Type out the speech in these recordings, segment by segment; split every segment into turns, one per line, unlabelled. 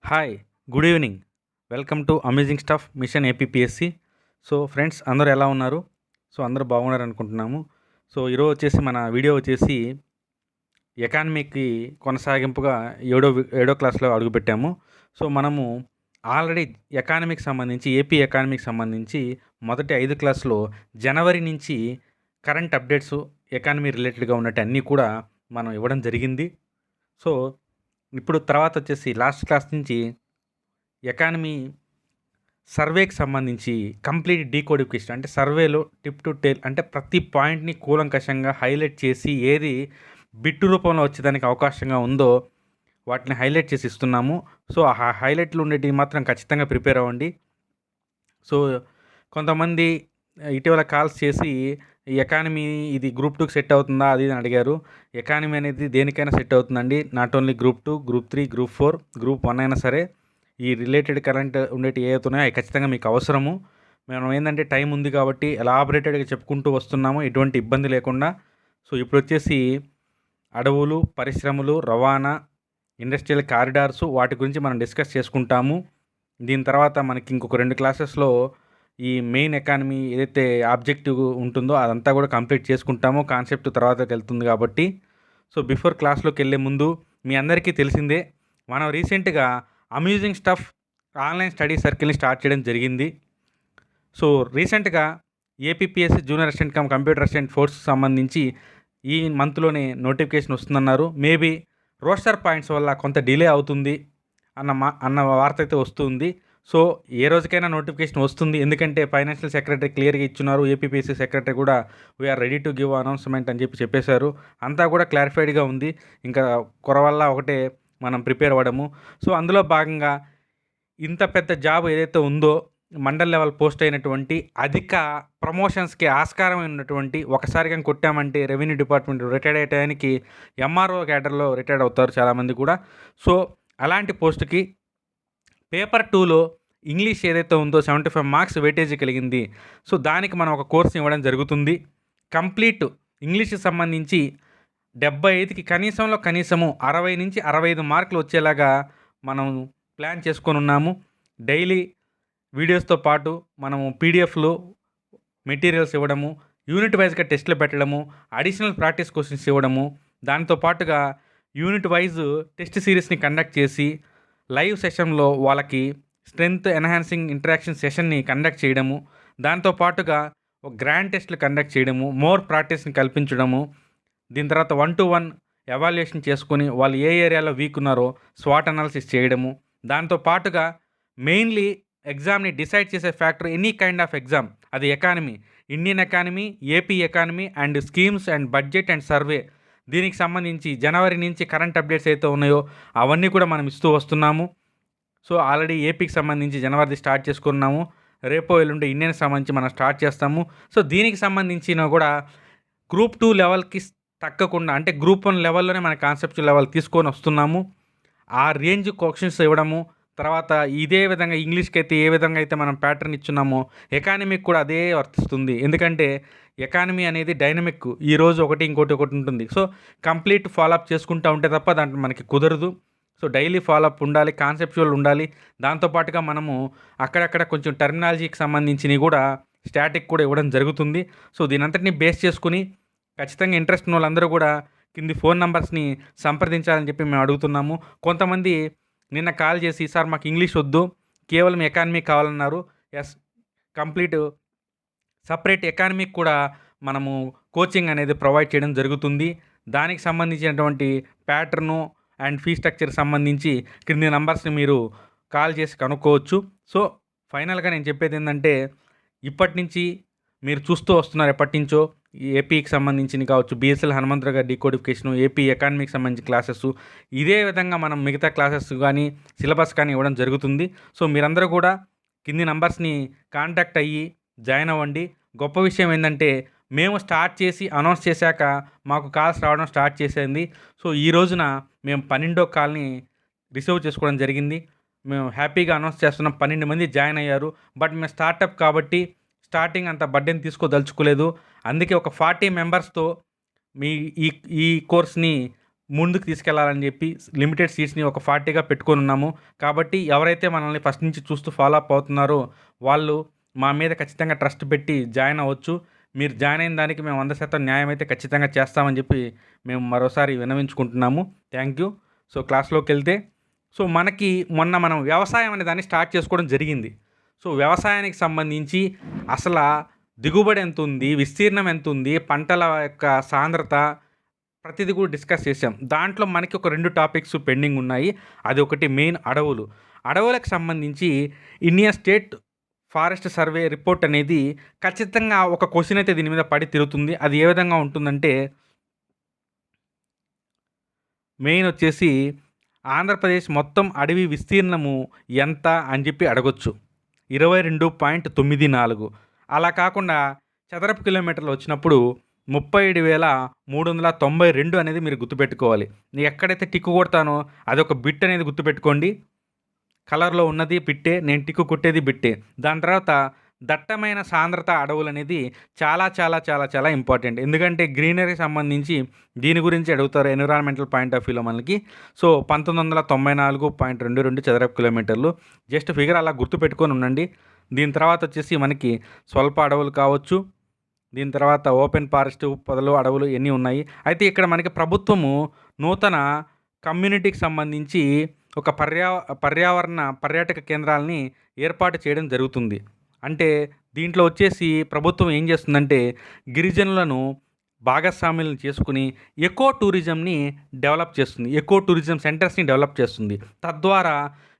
Hi, good evening. Welcome to amazing stuff machine APPSC. So friends, అందరూ ఎలా ఉన్నారు? So అందరూ బాగున్నారు అనుకుంటున్నాము. సో ఈరోజు వచ్చేసి మన వీడియో వచ్చేసి ఎకానమీకి కొనసాగింపుగా ఏడో క్లాస్లో అడుగుపెట్టాము. సో మనము ఆల్రెడీ ఎకానమీకి సంబంధించి ఏపీ ఎకానమీకి సంబంధించి మొదటి 5 క్లాసులో జనవరి నుంచి కరెంట్ అప్డేట్స్ ఎకానమీ రిలేటెడ్గా ఉన్నట్టు అన్నీ కూడా మనం ఇవ్వడం జరిగింది. సో ఇప్పుడు తర్వాత వచ్చేసి లాస్ట్ క్లాస్ నుంచి ఎకానమీ సర్వేకి సంబంధించి కంప్లీట్ డీకోడిఫికేషన్, అంటే సర్వేలో టిప్ టు టేల్, అంటే ప్రతి పాయింట్ని కూలంకషంగా హైలైట్ చేసి ఏది బిట్టు రూపంలో వచ్చేదానికి అవకాశంగా ఉందో వాటిని హైలైట్ చేసి ఇస్తున్నాము. సో ఆ హైలైట్లు ఉండేటివి మాత్రం ఖచ్చితంగా ప్రిపేర్ అవ్వండి. సో కొంతమంది ఇటీవల కాల్స్ చేసి ఎకానమీ ఇది గ్రూప్ 2కి సెట్ అవుతుందా అది అని అడిగారు. ఎకానమీ అనేది దేనికైనా సెట్ అవుతుందండి. Not only group 2, group 3, group 4, group 1 అయినా సరే ఈ రిలేటెడ్ కరెంట్ ఉండేవి ఏవైతున్నాయో అవి ఖచ్చితంగా మీకు అవసరము. మనం ఏంటంటే టైం ఉంది కాబట్టి ఎలాబరేటెడ్గా చెప్పుకుంటూ వస్తున్నాము, ఎటువంటి ఇబ్బంది లేకుండా. సో ఇప్పుడు వచ్చేసి అడవులు, పరిశ్రమలు, రవాణా, ఇండస్ట్రియల్ కారిడార్స్ వాటి గురించి మనం డిస్కస్ చేసుకుంటాము. దీని తర్వాత మనకి ఇంకొక 2 క్లాసెస్లో ఈ మెయిన్ ఎకానమీ ఏదైతే ఆబ్జెక్టివ్ ఉంటుందో అదంతా కూడా కంప్లీట్ చేసుకుంటాము. కాన్సెప్ట్ తర్వాతకి వెళ్తుంది కాబట్టి. సో బిఫోర్ క్లాస్లోకి వెళ్ళే ముందు మీ అందరికీ తెలిసిందే, మనం రీసెంట్గా అమ్యూజింగ్ స్టఫ్ ఆన్లైన్ స్టడీ సర్కిల్ని స్టార్ట్ చేయడం జరిగింది. సో రీసెంట్గా APPSC junior assistant cum computer assistant ఫోర్స్కి సంబంధించి ఈ మంత్లోనే నోటిఫికేషన్ వస్తుందన్నారు. మేబీ రోస్టర్ పాయింట్స్ వల్ల కొంత డిలే అవుతుంది అన్న వార్త అయితే వస్తుంది. సో ఏ రోజుకైనా నోటిఫికేషన్ వస్తుంది, ఎందుకంటే ఫైనాన్షియల్ సెక్రటరీ క్లియర్గా ఇచ్చున్నారు. ఏపీపీఎస్సీ సెక్రటరీ కూడా we are ready to give announcement అని చెప్పేశారు. అంతా కూడా క్లారిఫైడ్గా ఉంది. ఇంకా కొరవల్ల ఒకటే మనం ప్రిపేర్ అవ్వడము. సో అందులో భాగంగా ఇంత పెద్ద జాబ్ ఏదైతే ఉందో, మండల్ లెవెల్ పోస్ట్ అయినటువంటి అధిక ప్రమోషన్స్కి ఆస్కారం ఉన్నటువంటి, ఒకసారి కానీ కొట్టామంటే రెవెన్యూ డిపార్ట్మెంట్ రిటైర్డ్ అయ్యే టయానికి ఎంఆర్ఓ క్యాడర్లో రిటైర్డ్ అవుతారు చాలామంది కూడా. సో అలాంటి పోస్టుకి పేపర్ 2లో ఇంగ్లీష్ ఏదైతే ఉందో 75 మార్క్స్ వెయిటేజీ కలిగింది. సో దానికి మనం ఒక కోర్స్ ఇవ్వడం జరుగుతుంది. కంప్లీట్ ఇంగ్లీష్కి సంబంధించి 75కి కనీసము 60 నుంచి 65 మార్కులు వచ్చేలాగా మనం ప్లాన్ చేసుకొని ఉన్నాము. డైలీ వీడియోస్తో పాటు మనము పీడిఎఫ్లు మెటీరియల్స్ ఇవ్వడము, యూనిట్ వైజ్గా టెస్టులు పెట్టడము, అడిషనల్ ప్రాక్టీస్ క్వశ్చన్స్ ఇవ్వడము, దాంతో పాటుగా యూనిట్ వైజ్ టెస్ట్ సిరీస్ని కండక్ట్ చేసి లైవ్ సెషన్లో వాళ్ళకి స్ట్రెంగ్త్ ఎన్హాన్సింగ్ ఇంటరాక్షన్ సెషన్ని కండక్ట్ చేయడము, దాంతో పాటుగా ఒక గ్రాండ్ టెస్ట్లు కండక్ట్ చేయడము, మోర్ ప్రాక్టీస్ని కల్పించడము, దీని తర్వాత 1-to-1 ఎవాల్యుయేషన్ చేసుకొని వాళ్ళు ఏ ఏరియాలో వీక్ ఉన్నారో స్వాట్ అనాలిసిస్ చేయడము, దాంతో పాటుగా మెయిన్లీ ఎగ్జామ్ని డిసైడ్ చేసే factor any kind of exam, అది economy, Indian economy, AP economy and schemes and budget and survey, దీనికి సంబంధించి జనవరి నుంచి కరెంట్ అప్డేట్స్ అయితే ఉన్నాయో అవన్నీ కూడా మనం ఇస్తూ వస్తున్నాము. సో ఆల్రెడీ ఏపీకి సంబంధించి జనవరిది స్టార్ట్ చేసుకున్నాము. రేపో ఎల్లుండి ఇండియన్కి సంబంధించి మనం స్టార్ట్ చేస్తాము. సో దీనికి సంబంధించిన కూడా గ్రూప్ 2 లెవెల్కి తగ్గకుండా, అంటే గ్రూప్ 1 లెవెల్లోనే మన కాన్సెప్చువల్ లెవెల్ తీసుకొని వస్తున్నాము. ఆ రేంజ్ క్వశ్చన్స్ ఇవ్వడము, తర్వాత ఇదే విధంగా ఇంగ్లీష్కి అయితే ఏ విధంగా అయితే మనం ప్యాటర్న్ ఇచ్చున్నామో ఎకానమీకి కూడా అదే వర్తిస్తుంది. ఎందుకంటే ఎకానమీ అనేది డైనమిక్, ఈరోజు ఒకటి ఇంకోటి ఉంటుంది. సో కంప్లీట్ ఫాలోఅప్ చేసుకుంటూ ఉంటే తప్ప దాంట్లో మనకి కుదరదు. సో డైలీ ఫాలోఅప్ ఉండాలి, కాన్సెప్చువల్ ఉండాలి. దాంతోపాటుగా మనము అక్కడక్కడ కొంచెం టెర్మినాలజీకి సంబంధించినవి కూడా స్టాటిక్ కూడా ఇవ్వడం జరుగుతుంది. సో దీనంతటిని బేస్ చేసుకుని ఖచ్చితంగా ఇంట్రెస్ట్ ఉన్న వాళ్ళందరూ కూడా కింది ఫోన్ నంబర్స్ని సంప్రదించాలని చెప్పి మేము అడుగుతున్నాము. కొంతమంది నిన్న కాల్ చేసి, సార్ మాకు ఇంగ్లీష్ వద్దు, కేవలం ఎకానమీ కావాలన్నారు. ఎస్, కంప్లీట్ సపరేట్ ఎకానమీకి కూడా మనము కోచింగ్ అనేది ప్రొవైడ్ చేయడం జరుగుతుంది. దానికి సంబంధించినటువంటి ప్యాటర్ను అండ్ ఫీ స్ట్రక్చర్ సంబంధించి క్రింది నంబర్స్ని మీరు కాల్ చేసి కనుక్కోవచ్చు. సో ఫైనల్గా నేను చెప్పేది ఏంటంటే, ఇప్పటి నుంచి మీరు చూస్తూ వస్తున్నారు ఎప్పటి నుంచో ఏపీకి సంబంధించినవి కావచ్చు, బిఎస్ఎల్ హనుమంతరావు గారి డీకోడిఫికేషను, ఏపీ ఎకానమీకి సంబంధించిన క్లాసెస్, ఇదే విధంగా మనం మిగతా క్లాసెస్ కానీ సిలబస్ కానీ ఇవ్వడం జరుగుతుంది. సో మీరందరూ కూడా కింది నంబర్స్ని కాంటాక్ట్ అయ్యి జాయిన్ అవ్వండి. గొప్ప విషయం ఏంటంటే, మేము స్టార్ట్ చేసి అనౌన్స్ చేశాక మాకు కాల్స్ రావడం స్టార్ట్ చేసింది. సో ఈ రోజున మేము 12వ కాల్ని రిసీవ్ చేసుకోవడం జరిగింది. మేము హ్యాపీగా అనౌన్స్ చేస్తున్నాం, 12 మంది జాయిన్ అయ్యారు. బట్ మేము స్టార్టప్ కాబట్టి స్టార్టింగ్ అంత బర్డెన్ తీసుకోదలుచుకోలేదు. అందుకే ఒక 40 మెంబర్స్తో మీ ఈ కోర్స్ని ముందుకు తీసుకెళ్లాలని చెప్పి లిమిటెడ్ సీట్స్ని ఒక 40గా పెట్టుకొని ఉన్నాము. కాబట్టి ఎవరైతే మనల్ని ఫస్ట్ నుంచి చూస్తూ ఫాలో అప్ అవుతున్నారో వాళ్ళు మా మీద ఖచ్చితంగా ట్రస్ట్ పెట్టి జాయిన్ అవ్వచ్చు. మీరు జాయిన్ అయిన దానికి మేము 100% న్యాయం అయితే ఖచ్చితంగా చేస్తామని చెప్పి మేము మరోసారి విన్నవించుకుంటున్నాము. Thank you. సో క్లాస్లోకి వెళ్తే, సో మనకి మొన్న మనం వ్యవసాయం అనే దాన్ని స్టార్ట్ చేసుకోవడం జరిగింది. సో వ్యవసాయానికి సంబంధించి అసలు దిగుబడి ఎంత ఉంది, విస్తీర్ణం ఎంత ఉంది, పంటల యొక్క సాంద్రత ప్రతిదీ కూడా డిస్కస్ చేసాం. దాంట్లో మనకి ఒక 2 టాపిక్స్ పెండింగ్ ఉన్నాయి. అది ఒకటి మెయిన్ అడవులు. అడవులకు సంబంధించి Indian state forest survey report అనేది ఖచ్చితంగా ఒక క్వశ్చన్ అయితే దీని మీద పడి తిరుగుతుంది. అది ఏ విధంగా ఉంటుందంటే, మెయిన్ వచ్చేసి ఆంధ్రప్రదేశ్ మొత్తం అడవి విస్తీర్ణము ఎంత అని చెప్పి అడగొచ్చు. 22.94. అలా కాకుండా చదరపు కిలోమీటర్లు వచ్చినప్పుడు 37,392 అనేది మీరు గుర్తుపెట్టుకోవాలి. నేను ఎక్కడైతే టిక్కు కొడతానో అదొక బిట్ అనేది గుర్తుపెట్టుకోండి. కలర్లో ఉన్నది బిట్టే, నేను టిక్కు కొట్టేది బిట్టే. దాని తర్వాత దట్టమైన సాంద్రత అడవులు అనేది చాలా చాలా చాలా చాలా ఇంపార్టెంట్. ఎందుకంటే గ్రీనరీకి సంబంధించి దీని గురించి అడుగుతారు ఎన్విరాన్మెంటల్ పాయింట్ ఆఫ్ వ్యూలో మనకి. సో 1994.22 చదరపు కిలోమీటర్లు. జస్ట్ ఫిగర్ అలా గుర్తుపెట్టుకొని ఉండండి. దీని తర్వాత వచ్చేసి మనకి స్వల్ప అడవులు కావచ్చు, దీని తర్వాత ఓపెన్ ఫారెస్ట్, పొదలు, అడవులు ఇవన్నీ ఉన్నాయి. అయితే ఇక్కడ మనకి ప్రభుత్వము నూతన కమ్యూనిటీకి సంబంధించి ఒక పర్యావరణ పర్యాటక కేంద్రాలని ఏర్పాటు చేయడం జరుగుతుంది. అంటే దీంట్లో వచ్చేసి ప్రభుత్వం ఏం చేస్తుందంటే గిరిజనులను భాగస్వామ్యులను చేసుకుని ఎకో టూరిజంని డెవలప్ చేస్తుంది. ఎకో టూరిజం సెంటర్స్ని డెవలప్ చేస్తుంది. తద్వారా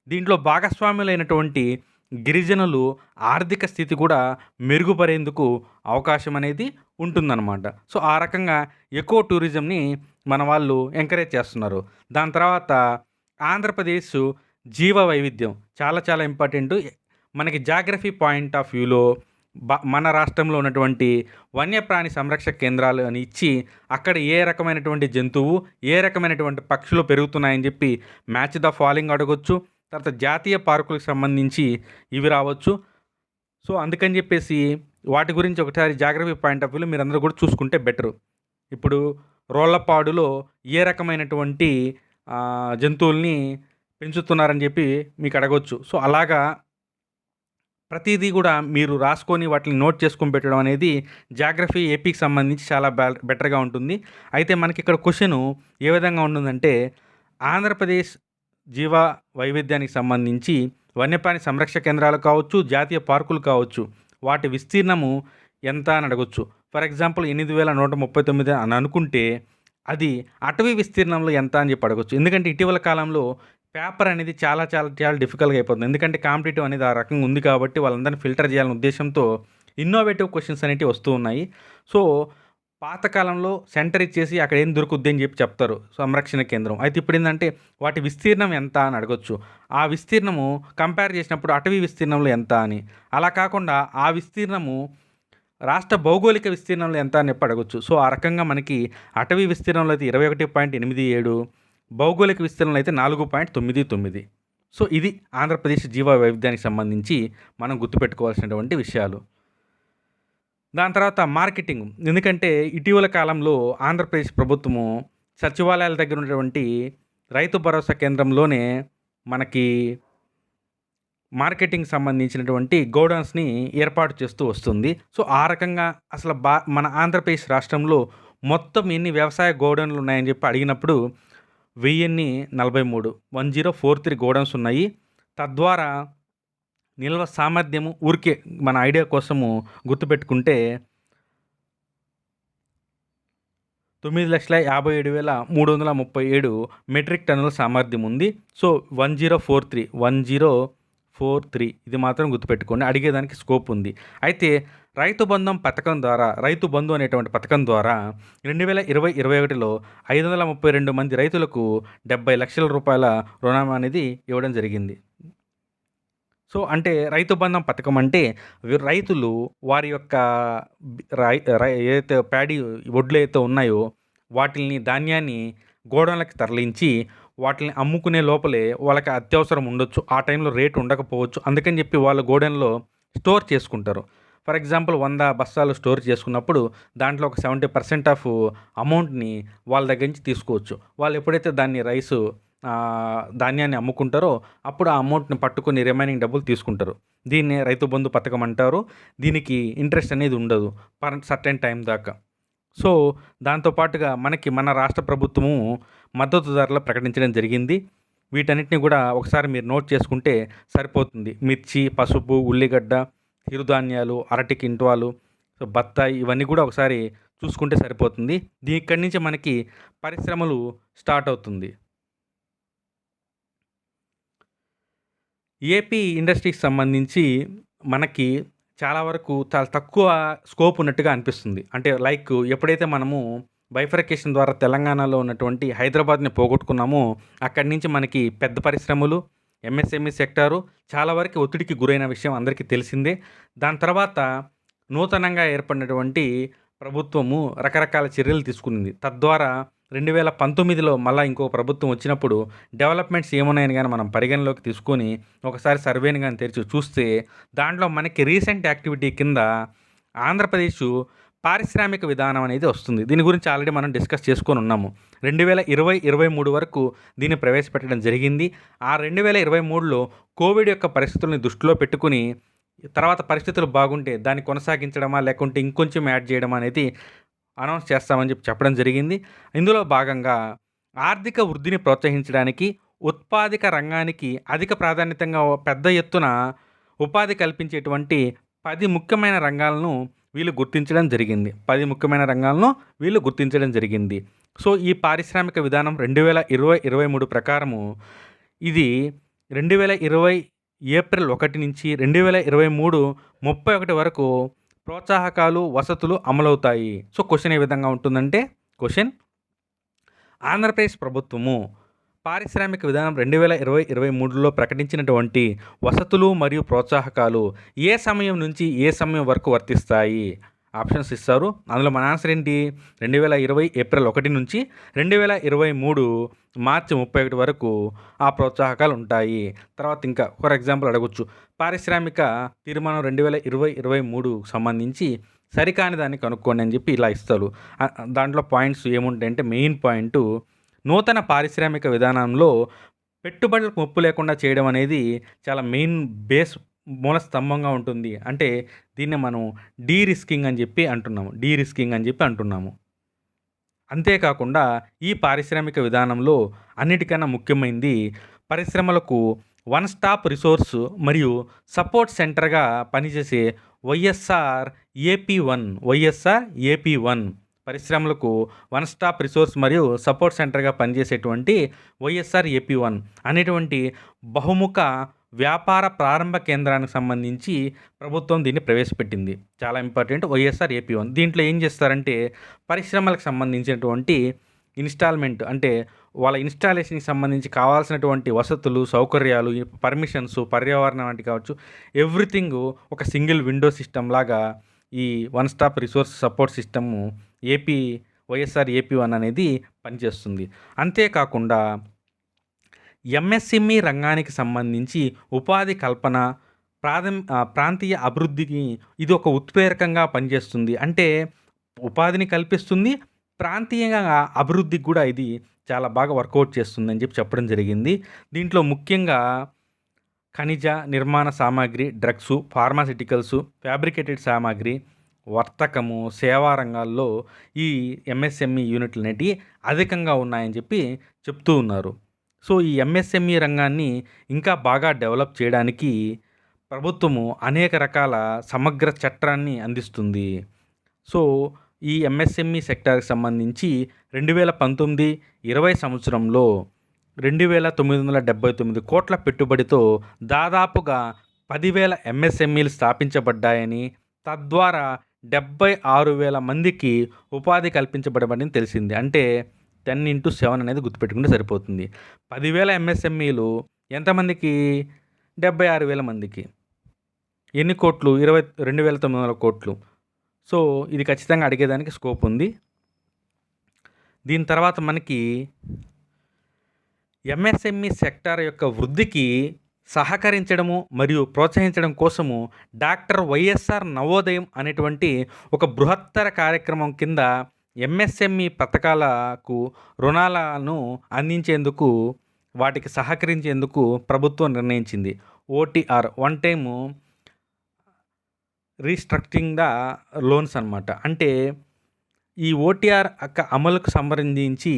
దీంట్లో భాగస్వాములైనటువంటి గిరిజనులు ఆర్థిక స్థితి కూడా మెరుగుపడేందుకు అవకాశం అనేది ఉంటుందన్నమాట. సో ఆ రకంగా ఎకో టూరిజంని మన వాళ్ళు ఎంకరేజ్ చేస్తున్నారు. దాని తర్వాత ఆంధ్రప్రదేశ్ జీవ వైవిధ్యం చాలా చాలా ఇంపార్టెంట్. మనకి జాగ్రఫీ పాయింట్ ఆఫ్ వ్యూలో మన రాష్ట్రంలో ఉన్నటువంటి వన్యప్రాణి సంరక్షక కేంద్రాలు అని ఇచ్చి అక్కడ ఏ రకమైనటువంటి జంతువు, ఏ రకమైనటువంటి పక్షులు పెరుగుతున్నాయని చెప్పి మ్యాచ్ ద ఫాలోయింగ్ అడగొచ్చు. తర్వాత జాతీయ పార్కులకు సంబంధించి ఇవి రావచ్చు. సో అందుకని చెప్పేసి వాటి గురించి ఒకసారి జాగ్రఫీ పాయింట్ ఆఫ్ వ్యూలో మీరందరూ కూడా చూసుకుంటే బెటరు. ఇప్పుడు రోళ్లపాడులో ఏ రకమైనటువంటి జంతువుల్ని పెంచుతున్నారని చెప్పి మీకు అడగవచ్చు. సో అలాగా ప్రతిదీ కూడా మీరు రాసుకొని వాటిని నోట్ చేసుకొని పెట్టడం అనేది జాగ్రఫీ ఏపీకి సంబంధించి చాలా బెటర్గా ఉంటుంది. అయితే మనకి ఇక్కడ క్వశ్చను ఏ విధంగా ఉంటుందంటే ఆంధ్రప్రదేశ్ జీవ వైవిధ్యానికి సంబంధించి వన్యప్రాణి సంరక్షణ కేంద్రాలు కావచ్చు, జాతీయ పార్కులు కావచ్చు, వాటి విస్తీర్ణము ఎంత అని అడగొచ్చు. ఫర్ ఎగ్జాంపుల్ 8,139 అని అనుకుంటే అది అటవీ విస్తీర్ణంలో ఎంత అని చెప్పి అడగొచ్చు. ఎందుకంటే ఇటీవల కాలంలో పేపర్ అనేది చాలా చాలా చాలా డిఫికల్ట్గా అయిపోతుంది. ఎందుకంటే కాంపిటేటివ్ అనేది ఆ రకంగా ఉంది కాబట్టి వాళ్ళందరినీ ఫిల్టర్ చేయాలనే ఉద్దేశంతో ఇన్నోవేటివ్ క్వశ్చన్స్ అనేవి వస్తూ ఉన్నాయి. సో పాతకాలంలో సెంటర్ ఇచ్చేసి అక్కడ ఏం దొరుకుద్ది అని చెప్పి చెప్తారు సంరక్షణ కేంద్రం. అయితే ఇప్పుడు ఏంటంటే వాటి విస్తీర్ణం ఎంత అని అడగొచ్చు. ఆ విస్తీర్ణము కంపేర్ చేసినప్పుడు అటవీ విస్తీర్ణంలో ఎంత అని, అలా కాకుండా ఆ విస్తీర్ణము రాష్ట్ర భౌగోళిక విస్తీర్ణంలో ఎంత అని చెప్పి అడగొచ్చు. సో ఆ రకంగా మనకి అటవీ విస్తీర్ణంలో అయితే 21.87, భౌగోళిక విస్తీర్ణంలో అయితే 4.99. సో ఇది ఆంధ్రప్రదేశ్ జీవ వైవిధ్యానికి సంబంధించి మనం గుర్తుపెట్టుకోవాల్సినటువంటి విషయాలు. దాని తర్వాత మార్కెటింగ్. ఎందుకంటే ఇటీవల కాలంలో ఆంధ్రప్రదేశ్ ప్రభుత్వము సచివాలయాల దగ్గర ఉన్నటువంటి రైతు భరోసా కేంద్రంలోనే మనకి మార్కెటింగ్ సంబంధించినటువంటి గోడౌన్స్ని ఏర్పాటు చేస్తూ వస్తుంది. సో ఆ రకంగా అసలు మన ఆంధ్రప్రదేశ్ రాష్ట్రంలో మొత్తం ఎన్ని వ్యవసాయ గోడౌన్లు ఉన్నాయని చెప్పి అడిగినప్పుడు 1043 1043 గోడౌన్స్ ఉన్నాయి. తద్వారా నిల్వ సామర్థ్యము ఊరికే మన ఐడియా కోసము గుర్తుపెట్టుకుంటే 9,57,337 మెట్రిక్ టన్నుల సామర్థ్యం ఉంది. సో 1043 ఇది మాత్రం గుర్తుపెట్టుకోండి, అడిగేదానికి స్కోప్ ఉంది. అయితే రైతు బంధు అనేటువంటి పథకం ద్వారా 2020-21లో 532 మంది రైతులకు 70 లక్షల రూపాయల రుణం అనేది ఇవ్వడం జరిగింది. సో అంటే రైతు బంధం పథకం అంటే రైతులు వారి యొక్క ఏదైతే ప్యాడీ వడ్లు అయితే ఉన్నాయో వాటిని ధాన్యాన్ని గోడౌన్లకి తరలించి వాటిని అమ్ముకునే లోపలే వాళ్ళకి అత్యవసరం ఉండొచ్చు, ఆ టైంలో రేటు ఉండకపోవచ్చు, అందుకని చెప్పి వాళ్ళు గోడౌన్లో స్టోర్ చేసుకుంటారు. ఫర్ ఎగ్జాంపుల్ 100 బస్తాలు స్టోర్ చేసుకున్నప్పుడు దాంట్లో ఒక 70% ఆఫ్ అమౌంట్‌ని వాళ్ళ దగ్గర నుంచి తీసుకోవచ్చు. వాళ్ళు ఎప్పుడైతే దాన్ని ధాన్యాన్ని అమ్ముకుంటారో అప్పుడు ఆ అమౌంట్‌ని పట్టుకొని రిమైనింగ్ డబ్బులు తీసుకుంటారు. దీన్నే రైతు బంధు పథకం అంటారు. దీనికి ఇంట్రెస్ట్ అనేది ఉండదు సర్టెన్ టైమ్ దాకా. సో, దాంతో పాటుగా మన రాష్ట్ర ప్రభుత్వము మద్దతు ధరలు ప్రకటించడం జరిగింది. వీటన్నిటిని కూడా ఒకసారి మీరు నోట్ చేసుకుంటే సరిపోతుంది. మిర్చి, పసుపు, ఉల్లిగడ్డ, చిరుధాన్యాలు, అరటి కింటాలు, బత్తాయి ఇవన్నీ కూడా ఒకసారి చూసుకుంటే సరిపోతుంది. ఇక్కడి నుంచి మనకి పరిశ్రమలు స్టార్ట్ అవుతుంది. ఏపీ ఇండస్ట్రీకి సంబంధించి మనకి చాలా వరకు చాలా తక్కువ స్కోప్ ఉన్నట్టుగా అనిపిస్తుంది. అంటే లైక్ ఎప్పుడైతే మనము బైఫర్కేషన్ ద్వారా తెలంగాణలో ఉన్నటువంటి హైదరాబాద్‌ని పోగొట్టుకున్నామో, అక్కడి నుంచి మనకి పెద్ద పరిశ్రమలు, ఎంఎస్ఎంఈ సెక్టారు చాలా వరకు ఒత్తిడికి గురైన విషయం అందరికీ తెలిసిందే. దాని తర్వాత నూతనంగా ఏర్పడినటువంటి ప్రభుత్వము రకరకాల చర్యలు తీసుకునింది. తద్వారా 2019లో మళ్ళా ఇంకో ప్రభుత్వం వచ్చినప్పుడు డెవలప్‌మెంట్స్ ఏమున్నాయని గాని మనం పరిగణలోకి తీసుకొని ఒకసారి సర్వేని గాని తెరిచి చూస్తే దాంట్లో మనకి రీసెంట్ యాక్టివిటీ కింద ఆంధ్రప్రదేశు పారిశ్రామిక విధానం అనేది వస్తుంది. దీని గురించి ఆల్రెడీ మనం డిస్కస్ చేసుకొని ఉన్నాము. 2020-23 వరకు దీన్ని ప్రవేశపెట్టడం జరిగింది. ఆ 2023లో కోవిడ్ యొక్క పరిస్థితుల్ని దృష్టిలో పెట్టుకొని తర్వాత పరిస్థితులు బాగుంటే దాన్ని కొనసాగించడమా లేకుంటే ఇంకొంచెం యాడ్ చేయడమా అనేది అనౌన్స్ చేస్తామని చెప్పడం జరిగింది. ఇందులో భాగంగా ఆర్థిక వృద్ధిని ప్రోత్సహించడానికి ఉత్పాదక రంగానికి అధిక ప్రాధాన్యతంగా పెద్ద ఎత్తున ఉపాధి కల్పించేటువంటి 10 ముఖ్యమైన రంగాలను వీళ్ళు గుర్తించడం జరిగింది. 10 ముఖ్యమైన రంగాలను వీళ్ళు గుర్తించడం జరిగింది. సో, ఈ పారిశ్రామిక విధానం 2020-23 ప్రకారము ఇది 2020 ఏప్రిల్ 1 నుంచి 2023 31 వరకు ప్రోత్సాహకాలు, వసతులు అమలవుతాయి. సో, క్వెషన్ ఏ విధంగా ఉంటుందంటే ఆంధ్రప్రదేశ్ ప్రభుత్వము పారిశ్రామిక విధానం 2020-23లో ప్రకటించినటువంటి వసతులు మరియు ప్రోత్సాహకాలు ఏ సమయం నుంచి ఏ సమయం వరకు వర్తిస్తాయి? ఆప్షన్స్ ఇస్తారు. అందులో మన ఆన్సర్ ఏంటి? 2020 ఏప్రిల్ 1 నుంచి 2023 మార్చి 31 వరకు ఆ ప్రోత్సాహకాలు ఉంటాయి. తర్వాత ఇంకా ఫర్ ఎగ్జాంపుల్ అడగొచ్చు. పారిశ్రామిక తీర్మానం 2020-23 సంబంధించి సరికాని దాన్ని కనుక్కోండి అని చెప్పి ఇలా ఇస్తారు. దాంట్లో పాయింట్స్ ఏముంటాయంటే మెయిన్ పాయింట్ నూతన పారిశ్రామిక విధానంలో పెట్టుబడులకు ముప్పు లేకుండా చేయడం అనేది చాలా మెయిన్ మూల స్తంభంగా ఉంటుంది. అంటే దీన్ని మనం డీరిస్కింగ్ అని చెప్పి అంటున్నాము. అంతేకాకుండా ఈ పారిశ్రామిక విధానంలో అన్నిటికన్నా ముఖ్యమైనది పరిశ్రమలకు వన్ స్టాప్ రిసోర్స్ మరియు సపోర్ట్ సెంటర్గా పనిచేసే వైఎస్ఆర్ ఏపీ1 పరిశ్రమలకు వన్ స్టాప్ రిసోర్స్ మరియు సపోర్ట్ సెంటర్గా పనిచేసేటువంటి వైఎస్ఆర్ ఏపీ1 అనేటువంటి బహుముఖ వ్యాపార ప్రారంభ కేంద్రానికి సంబంధించి ప్రభుత్వం దీన్ని ప్రవేశపెట్టింది. చాలా ఇంపార్టెంట్ వైఎస్ఆర్ ఏపీ1. దీంట్లో ఏం చేస్తారంటే పరిశ్రమలకు సంబంధించినటువంటి ఇన్స్టాల్మెంట్ అంటే వాళ్ళ ఇన్స్టాలేషన్కి సంబంధించి కావాల్సినటువంటి వసతులు, సౌకర్యాలు, పర్మిషన్స్, పర్యావరణం వంటి కావచ్చు, ఎవ్రీథింగ్ ఒక సింగిల్ విండో సిస్టమ్ లాగా ఈ one stop resource support system YSR AP one అనేది పనిచేస్తుంది. అంతేకాకుండా ఎంఎస్ఎంఈ రంగానికి సంబంధించి ఉపాధి కల్పన, ప్రాంతీయ అభివృద్ధికి ఇది ఒక ఉత్ప్రేరకంగా పనిచేస్తుంది. అంటే ఉపాధిని కల్పిస్తుంది, ప్రాంతీయంగా అభివృద్ధికి కూడా ఇది చాలా బాగా వర్కౌట్ చేస్తుందని చెప్పడం జరిగింది. దీంట్లో ముఖ్యంగా ఖనిజ, నిర్మాణ సామాగ్రి, డ్రగ్స్, ఫార్మాసిటికల్స్, ఫ్యాబ్రికేటెడ్ సామాగ్రి, వర్తకము, సేవా రంగాల్లో ఈ ఎంఎస్ఎంఈ యూనిట్లు అనేటివి అధికంగా ఉన్నాయని చెప్తూ ఉన్నారు. సో, ఈ ఎంఎస్ఎంఈ రంగాన్ని ఇంకా బాగా డెవలప్ చేయడానికి ప్రభుత్వము అనేక రకాల సమగ్ర చట్టాన్ని అందిస్తుంది. సో, ఈ ఎంఎస్ఎంఈ సెక్టార్కి సంబంధించి 2019-20 సంవత్సరంలో 2,979 కోట్ల పెట్టుబడితో దాదాపుగా 10,000 ఎంఎస్ఎంఈలు స్థాపించబడ్డాయని, తద్వారా 76,000 మందికి ఉపాధి కల్పించబడమని తెలిసింది. అంటే 10x7 అనేది గుర్తుపెట్టుకుంటే సరిపోతుంది. 10,000 ఎంఎస్ఎంఈలు ఎంతమందికి? 76,000 మందికి. ఎన్ని కోట్లు? 2,900 కోట్లు. సో, ఇది ఖచ్చితంగా అడిగేదానికి స్కోప్ ఉంది. దీని తర్వాత మనకి ఎంఎస్ఎంఈ సెక్టార్ యొక్క వృద్ధికి సహకరించడము మరియు ప్రోత్సహించడం కోసము డాక్టర్ వైఎస్ఆర్ నవోదయం అనేటువంటి ఒక బృహత్తర కార్యక్రమం కింద ఎంఎస్ఎంఈ పథకాలకు రుణాలను అందించేందుకు వాటికి సహకరించేందుకు ప్రభుత్వం నిర్ణయించింది. OTR one time restructuring the loans అనమాట. అంటే ఈ ఓటీఆర్ అమలుకు సంబంధించి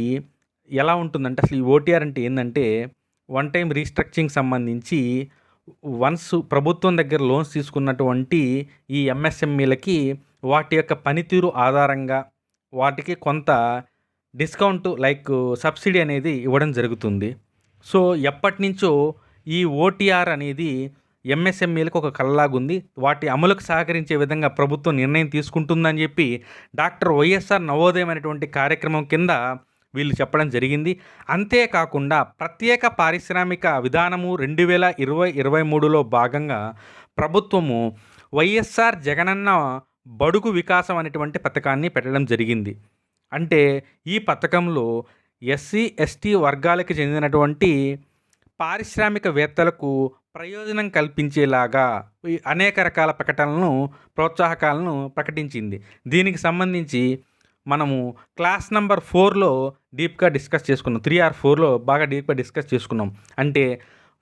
ఎలా ఉంటుందంటే, అసలు ఈ ఓటీఆర్ అంటే ఏంటంటే వన్ టైం రీస్ట్రక్చరింగ్ సంబంధించి వన్స్ ప్రభుత్వం దగ్గర లోన్స్ తీసుకున్నటువంటి ఈ ఎంఎస్ఎంఈలకి వాటి యొక్క పనితీరు ఆధారంగా వాటికి కొంత డిస్కౌంట్ లైక్ సబ్సిడీ అనేది ఇవ్వడం జరుగుతుంది. సో ఎప్పటి నుంచో ఈ ఓటీఆర్ అనేది ఎంఎస్ఎంఈలకు ఒక కళ్ళలాగుంది. వాటి అమలుకు సహకరించే విధంగా ప్రభుత్వం నిర్ణయం తీసుకుంటుందని చెప్పి డాక్టర్ వైఎస్ఆర్ నవోదయం అనేటువంటి కార్యక్రమం కింద వీళ్ళు చెప్పడం జరిగింది. అంతేకాకుండా ప్రత్యేక పారిశ్రామిక విధానము 2023లో భాగంగా ప్రభుత్వము వైఎస్ఆర్ జగనన్న బడుగు వికాసం అనేటువంటి పథకాన్ని పెట్టడం జరిగింది. అంటే ఈ పథకంలో ఎస్సీ ఎస్టీ వర్గాలకు చెందినటువంటి పారిశ్రామికవేత్తలకు ప్రయోజనం కల్పించేలాగా అనేక రకాల ప్రకటనలను ప్రోత్సాహకాలను ప్రకటించింది. దీనికి సంబంధించి మనము క్లాస్ నెంబర్ 4లో డీప్గా డిస్కస్ చేసుకున్నాం. 3 or 4లో బాగా డీప్గా డిస్కస్ చేసుకున్నాం. అంటే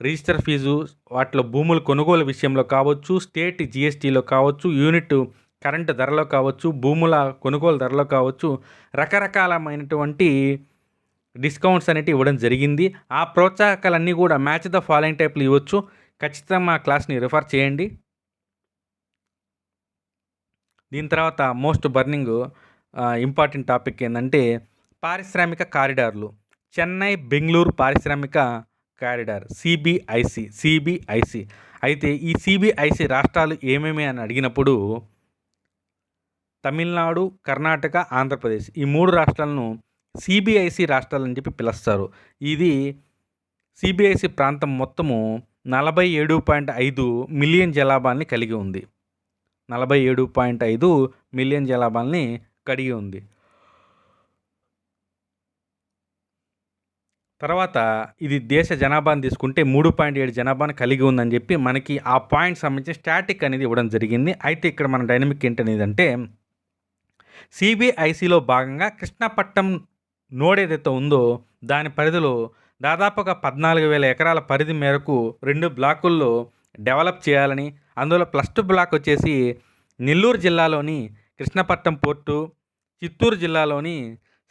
రిజిస్టర్ ఫీజు, వాటిలో భూముల కొనుగోలు విషయంలో కావచ్చు, స్టేట్ జిఎస్టీలో కావచ్చు, యూనిట్ కరెంటు ధరలో కావచ్చు, భూముల కొనుగోలు ధరలో కావచ్చు, రకరకాలమైనటువంటి డిస్కౌంట్స్ అనేవి ఇవ్వడం జరిగింది. ఆ ప్రోత్సాహకాలన్నీ కూడా మ్యాచ్ ద ఫాలోయింగ్ టైప్లు ఇవ్వచ్చు. ఖచ్చితంగా మా క్లాస్ని రిఫర్ చేయండి. దీని తర్వాత మోస్ట్ బర్నింగ్ ఇంపార్టెంట్ టాపిక్ ఏంటంటే పారిశ్రామిక కారిడార్లు. చెన్నై బెంగళూరు పారిశ్రామిక కారిడార్ సిబిఐసి. అయితే ఈ సిబిఐసి రాష్ట్రాలు ఏమేమి అని అడిగినప్పుడు తమిళనాడు, కర్ణాటక, ఆంధ్రప్రదేశ్ ఈ 3 రాష్ట్రాలను సిబిఐసి రాష్ట్రాలని చెప్పి పిలుస్తారు. ఇది సిబిఐసి ప్రాంతం మొత్తము 47.5 మిలియన్ జనాభాని కలిగి ఉంది. 47.5 మిలియన్ జనాభాని కలిగి ఉంది. తర్వాత ఇది దేశ జనాభాని తీసుకుంటే 3.7 జనాభాని కలిగి ఉందని చెప్పి మనకి ఆ పాయింట్ సంబంధించి స్టాటిక్ అనేది ఇవ్వడం జరిగింది. అయితే ఇక్కడ మన డైనమిక్ ఏంటనేదంటే సిబిఐసిలో భాగంగా కృష్ణపట్నం నోడ్ ఏదైతే ఉందో దాని పరిధిలో దాదాపుగా 14,000 ఎకరాల పరిధి మేరకు 2 బ్లాకుల్లో డెవలప్ చేయాలని, అందులో +2 బ్లాక్ వచ్చేసి నెల్లూరు జిల్లాలోని కృష్ణపట్నం పోర్టు, చిత్తూరు జిల్లాలోని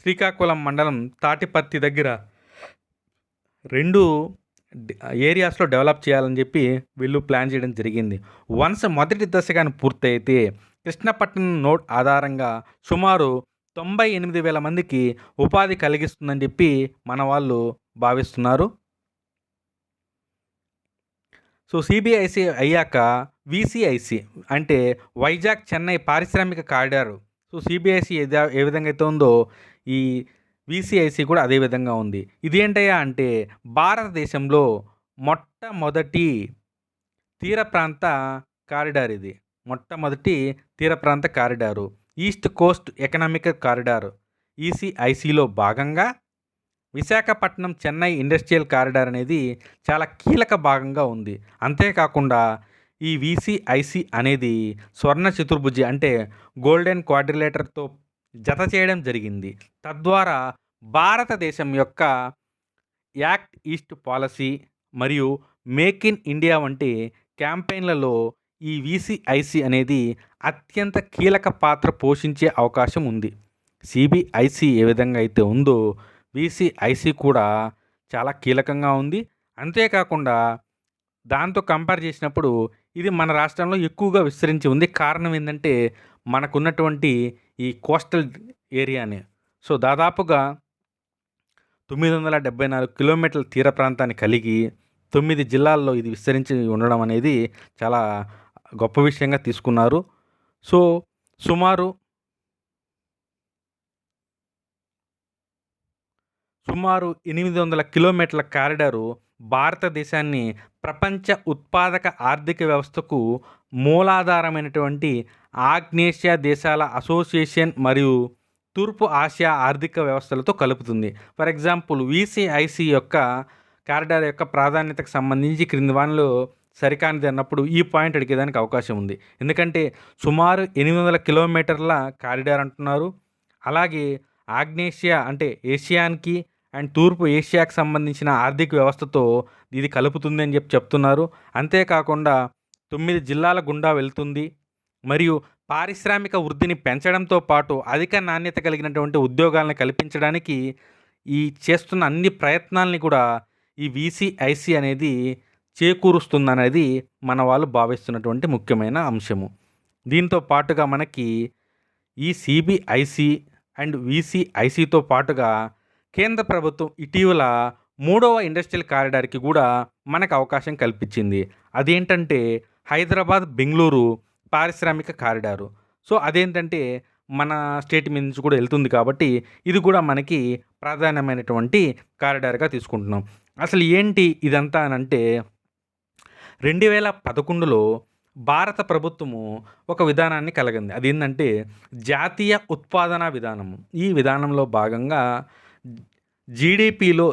శ్రీకాకుళం మండలం తాటిపత్తి దగ్గర 2 ఏరియాస్లో డెవలప్ చేయాలని చెప్పి వీళ్ళు ప్లాన్ చేయడం జరిగింది. వన్స్ మొదటి దశ కానీ పూర్తయితే కృష్ణపట్నం నోడ్ ఆధారంగా సుమారు 98,000 మందికి ఉపాధి కలిగిస్తుందని చెప్పి మన వాళ్ళు భావిస్తున్నారు. సో సిబిఐసి అయ్యాక విసిఐసి అంటే వైజాగ్ చెన్నై పారిశ్రామిక కారిడారు. సో సిబిఐసి ఏ విధంగా అయితే ఉందో ఈ విసిఐసి కూడా అదే విధంగా ఉంది. ఇదేంటయ్యా అంటే భారతదేశంలో మొట్టమొదటి తీర ప్రాంత కారిడార్. ఇది మొట్టమొదటి తీర ప్రాంత corridor, east coast economic corridor ఈసిఐసిలో భాగంగా విశాఖపట్నం చెన్నై ఇండస్ట్రియల్ కారిడార్ అనేది చాలా కీలక భాగంగా ఉంది. అంతేకాకుండా ఈ విసిఐసి అనేది స్వర్ణ చతుర్భుజి అంటే గోల్డెన్ క్వాడ్రిలేటర్తో జత చేయడం జరిగింది. తద్వారా భారతదేశం యొక్క యాక్ట్ ఈస్ట్ పాలసీ మరియు మేక్ ఇన్ ఇండియా వంటి క్యాంపెయిన్లలో ఈ విసిఐసి అనేది అత్యంత కీలక పాత్ర పోషించే అవకాశం ఉంది. సిబిఐసి ఏ విధంగా అయితే ఉందో విసిఐసి కూడా చాలా కీలకంగా ఉంది. అంతేకాకుండా దాంతో కంపేర్ చేసినప్పుడు ఇది మన రాష్ట్రంలో ఎక్కువగా విస్తరించి ఉంది. కారణం ఏంటంటే మనకున్నటువంటి ఈ కోస్టల్ ఏరియానే. సో దాదాపుగా 974 కిలోమీటర్ల తీర ప్రాంతాన్ని కలిగి 9 జిల్లాల్లో ఇది విస్తరించి ఉండడం అనేది చాలా గొప్ప విషయంగా తీసుకున్నారు. సో సుమారు 800 కిలోమీటర్ల కారిడారు భారతదేశాన్ని ప్రపంచ ఉత్పాదక ఆర్థిక వ్యవస్థకు మూలాధారమైనటువంటి ఆగ్నేసియా దేశాల అసోసియేషన్ మరియు తూర్పు ఆసియా ఆర్థిక వ్యవస్థలతో కలుపుతుంది. ఫర్ ఎగ్జాంపుల్ విసిఐసి యొక్క కారిడార్ యొక్క ప్రాధాన్యతకు సంబంధించి క్రింది వానిలో సరికానిది అన్నప్పుడు ఈ పాయింట్ అడిగేదానికి అవకాశం ఉంది. ఎందుకంటే సుమారు 800 కిలోమీటర్ల కారిడార్ అంటున్నారు. అలాగే ఆగ్నేషియా అంటే ఏషియానికి అండ్ తూర్పు ఏషియాకి సంబంధించిన ఆర్థిక వ్యవస్థతో ఇది కలుపుతుంది అని చెప్తున్నారు. అంతేకాకుండా 9 జిల్లాల గుండా వెళ్తుంది. మరియు పారిశ్రామిక వృద్ధిని పెంచడంతో పాటు అధిక నాణ్యత కలిగినటువంటి ఉద్యోగాలను కల్పించడానికి ఈ చేస్తున్న అన్ని ప్రయత్నాల్ని కూడా ఈ వీసీఐసీ అనేది చేకూరుస్తుందనేది మన వాళ్ళు భావిస్తున్నటువంటి ముఖ్యమైన అంశము. దీంతో పాటుగా మనకి ఈ సిబిఐసి అండ్ వీసీఐసీతో పాటుగా కేంద్ర ప్రభుత్వం ఇటీవల 3వ ఇండస్ట్రియల్ కారిడార్కి కూడా మనకు అవకాశం కల్పించింది. అదేంటంటే హైదరాబాద్ బెంగళూరు పారిశ్రామిక కారిడారు. సో అదేంటంటే మన స్టేట్ మీద నుంచి కూడా వెళ్తుంది కాబట్టి ఇది కూడా మనకి ప్రాధాన్యమైనటువంటి కారిడార్గా తీసుకుంటున్నాం. అసలు ఏంటి ఇదంతా అని అంటే 2011లో భారత ప్రభుత్వము ఒక విధానాన్ని కలిగింది. అదేంటంటే జాతీయ ఉత్పాదన విధానము. ఈ విధానంలో భాగంగా జీడిపిలో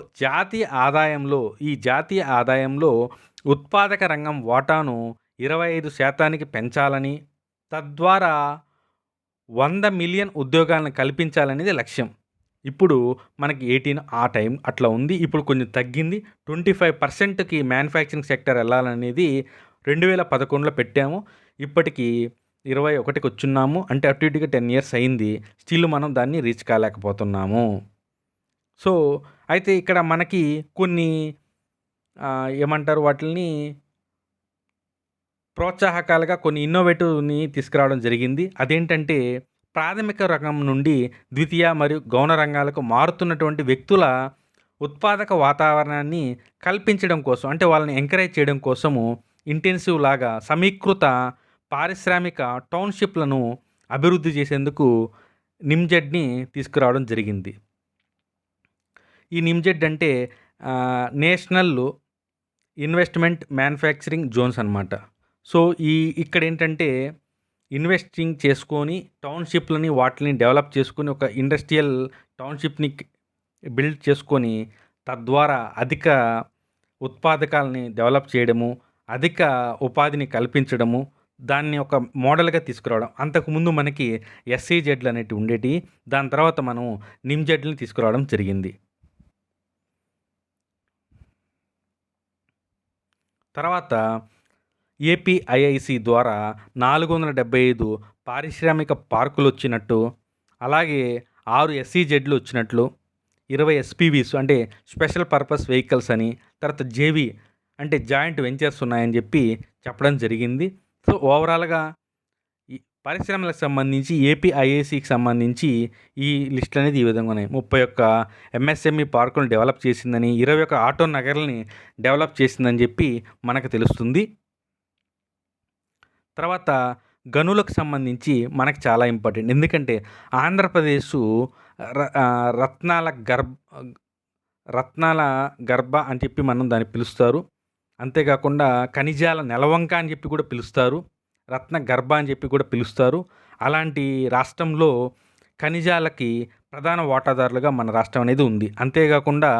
ఈ జాతీయ ఆదాయంలో ఉత్పాదక రంగం వాటాను 25% పెంచాలని, తద్వారా 100 మిలియన్ ఉద్యోగాలను కల్పించాలనేది లక్ష్యం. ఇప్పుడు మనకి 18 ఆ టైం అట్లా ఉంది. ఇప్పుడు కొంచెం తగ్గింది. 25%కి మ్యానుఫ్యాక్చరింగ్ సెక్టర్ వెళ్ళాలనేది 2011లో పెట్టాము. ఇప్పటికి 21కి వచ్చున్నాము. అంటే అటు ఇటుగా 10 ఇయర్స్ అయింది. స్టిల్ మనం దాన్ని రీచ్ కాలేకపోతున్నాము. సో అయితే ఇక్కడ మనకి కొన్ని ఏమంటారు వాటిని ప్రోత్సాహకాలుగా కొన్ని ఇన్నోవేటివ్ని తీసుకురావడం జరిగింది. అదేంటంటే ప్రాథమిక రంగం నుండి ద్వితీయ మరియు గౌణ రంగాలకు మారుతున్నటువంటి వ్యక్తుల ఉత్పాదక వాతావరణాన్ని కల్పించడం కోసం, అంటే వాళ్ళని ఎంకరేజ్ చేయడం కోసము ఇంటెన్సివ్ లాగా సమీకృత పారిశ్రామిక టౌన్షిప్లను అభివృద్ధి చేసేందుకు నిమ్జెడ్ని తీసుకురావడం జరిగింది. ఈ నిమ్జెడ్ అంటే నేషనల్ ఇన్వెస్ట్మెంట్ మ్యానుఫ్యాక్చరింగ్ జోన్స్ అన్నమాట. సో ఇక్కడ ఏంటంటే ఇన్వెస్టింగ్ చేసుకొని టౌన్షిప్లని వాటిని డెవలప్ చేసుకొని ఒక ఇండస్ట్రియల్ టౌన్షిప్ని బిల్డ్ చేసుకొని తద్వారా అధిక ఉత్పాదకాలని డెవలప్ చేయడము, అధిక ఉపాధిని కల్పించడము, దాన్ని ఒక మోడల్గా తీసుకురావడం. అంతకుముందు మనకి ఎస్సీజెడ్లు అనేటివి ఉండేటివి. దాని తర్వాత మనం నిమ్జెడ్ని తీసుకురావడం జరిగింది. తర్వాత ఏపీఐఐసి ద్వారా 475 పారిశ్రామిక పార్కులు వచ్చినట్టు, అలాగే 6 ఎస్సీజెడ్లు వచ్చినట్లు, 20 ఎస్పీవీస్ అంటే స్పెషల్ పర్పస్ వెహికల్స్ అని, తర్వాత జేవీ అంటే జాయింట్ వెంచర్స్ ఉన్నాయని చెప్పడం జరిగింది. సో ఓవరాల్గా ఈ పరిశ్రమలకు సంబంధించి ఏపీఐఐసికి సంబంధించి ఈ లిస్ట్ అనేది ఈ విధంగా ఉన్నాయి. 31 ఎంఎస్ఎంఈ పార్కులను డెవలప్ చేసిందని, 21 ఆటో నగర్లని డెవలప్ చేసిందని మనకు తెలుస్తుంది. తర్వాత గనులకు సంబంధించి మనకు చాలా ఇంపార్టెంట్. ఎందుకంటే ఆంధ్రప్రదేశ్ రత్నాల గర్భ అని మనం దాన్ని పిలుస్తారు. అంతేకాకుండా ఖనిజాల నెలవంక అని కూడా పిలుస్తారు. రత్న గర్భ అని కూడా పిలుస్తారు. అలాంటి రాష్ట్రంలో ఖనిజాలకి ప్రధాన వాటాదారులుగా మన రాష్ట్రం అనేది ఉంది. అంతేకాకుండా